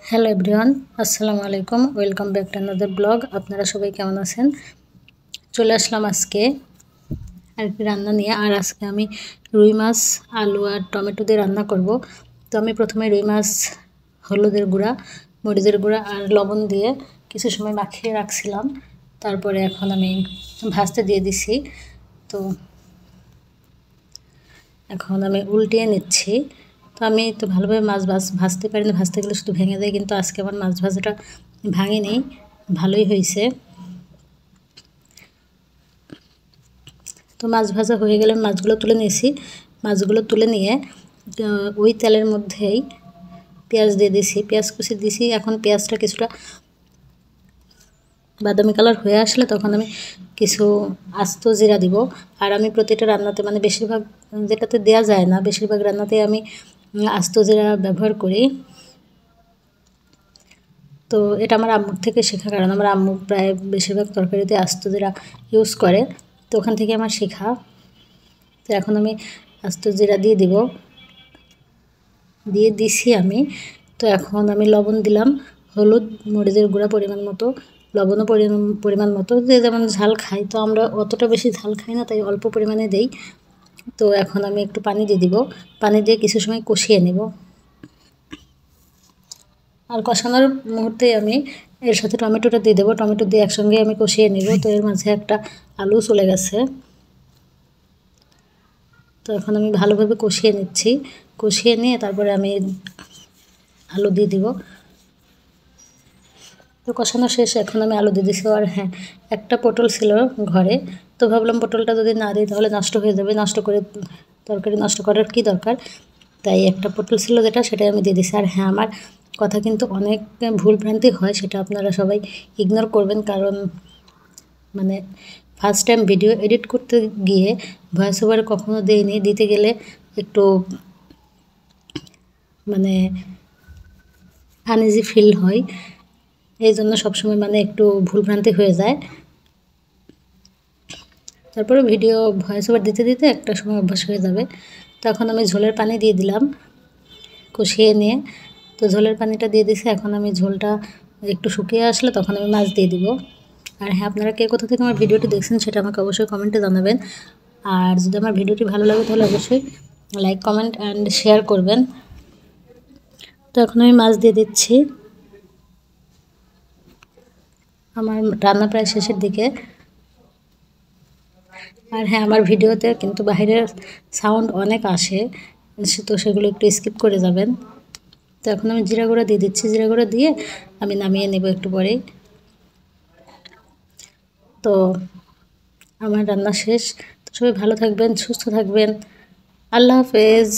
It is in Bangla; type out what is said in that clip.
হ্যালো এভরিওয়ান, আসসালামু আলাইকুম। Welcome back to another blog. আপনারা সবাই কেমন আছেন? চলে আসলাম আজকে আর কি রান্না নিয়ে। আর আজকে আমি রুই মাছ, আলু আর টমেটো দিয়ে রান্না করব। তো আমি প্রথমে রুই মাছ হলুদের গুঁড়া, মরিচের গুঁড়া আর লবণ দিয়ে কিছু সময় মাখিয়ে রাখছিলাম। তারপরে এখন আমি ভাজতে দিয়ে দিছি। তো এখন আমি উল্টিয়ে নিচ্ছি। তো আমি তো ভালোভাবে মাছ ভাজতে পারি না, ভাজতে গেলে শুধু ভেঙে দেয়, কিন্তু আজকে আমার মাছ ভাজাটা ভাঙেনি, ভালোই হয়েছে। তো মাছ ভাজা হয়ে গেলে মাছগুলো তুলে নিয়েছি। মাছগুলো তুলে নিয়ে ওই তেলের মধ্যেই পেঁয়াজ দিয়ে দিছি, পেঁয়াজ কুচি দিছি। এখন পেঁয়াজটা কিছুটা বাদামি কালার হয়ে আসলে তখন আমি কিছু আস্ত জিরা দিব। আর আমি প্রতিটা রান্নাতে মানে বেশিরভাগ যেটাতে দেয়া যায় না, বেশিরভাগ রান্নাতে আমি আস্ত জিরা ব্যবহার করি। তো এটা আমার আম্মুর থেকে শেখা, কারণ আমার আম্মু প্রায় বেশিরভাগ তরকারিতে আস্ত জিরা ইউজ করে, তো ওখান থেকে আমার শেখা। তো এখন আমি আস্ত জিরা দিয়ে দিছি আমি। তো এখন আমি লবণ দিলাম, হলুদ, মরিচের গুঁড়া পরিমাণ মতো, লবণও পরিমাণ মতো, যে যেমন ঝাল খাই। তো আমরা অতটা বেশি ঝাল খাই না, তাই অল্প পরিমাণে দেই। তো এখন আমি একটু পানি দিয়ে দিব, পানি দিয়ে কিছু সময় কষিয়ে নেব। আর কষানোর মুহূর্তে আমি এর সাথে টমেটোটা দিয়ে দেবো, টমেটো দিয়ে একসঙ্গে আমি কষিয়ে নেব। তো এর মাঝে একটা আলু চলে গেছে। তো এখন আমি ভালোভাবে কষিয়ে নিচ্ছি, কষিয়ে নিয়ে তারপরে আমি আলু দিয়ে দিব। তো কষানো শেষ, এখন আমি আলু দিয়ে দিছি। আর হ্যাঁ, একটা পটল ছিল ঘরে, তো ভাবলাম পটলটা যদি না দিই তাহলে নষ্ট হয়ে যাবে, নষ্ট করে তরকারি নষ্ট করার কী দরকার। তাই একটা পটল ছিল যেটা, সেটাই আমি দিয়ে দিছি। আর হ্যাঁ, আমার কথা কিন্তু অনেক ভুলভ্রান্তি হয়, সেটা আপনারা সবাই ইগনোর করবেন, কারণ মানে ফার্স্ট টাইম ভিডিও এডিট করতে গিয়ে ভয়েস ওভার কখনো দিইনি, দিতে গেলে একটু মানে আনইজি ফিল হয়, এই জন্য সবসময় মানে একটু ভুলভ্রান্তি হয়ে যায়। তারপরে ভিডিও ভয়েস ওভার দিতে দিতে একটা সময় অভ্যাস হয়ে যাবে। তখন আমি ঝোলের পানি দিয়ে দিলাম কষিয়ে নিয়ে। তো ঝোলের পানিটা দিয়ে দিছি। এখন আমি ঝোলটা একটু শুকিয়ে আসলে তখন আমি মাছ দিয়ে দিব। আর হ্যাঁ, আপনারা কে কোথা থেকে আমার ভিডিওটি দেখছেন সেটা আমাকে অবশ্যই কমেন্টে জানাবেন। আর যদি আমার ভিডিওটি ভালো লাগে তাহলে অবশ্যই লাইক, কমেন্ট অ্যান্ড শেয়ার করবেন। তো এখন আমি মাছ দিয়ে দিচ্ছি। আমার রান্না প্রায় শেষের দিকে। আর হ্যাঁ, আমার ভিডিওতে কিন্তু বাইরের সাউন্ড অনেক আসে, তো সেগুলো একটু স্কিপ করে যাবেন। তো এখন আমি জিরা গুঁড়া দিয়ে দিচ্ছি, জিরা গুঁড়া দিয়ে আমি নামিয়ে নেব একটু পরেই। তো আমার রান্না শেষ। তো সবাই ভালো থাকবেন, সুস্থ থাকবেন। আল্লাহ হাফেজ।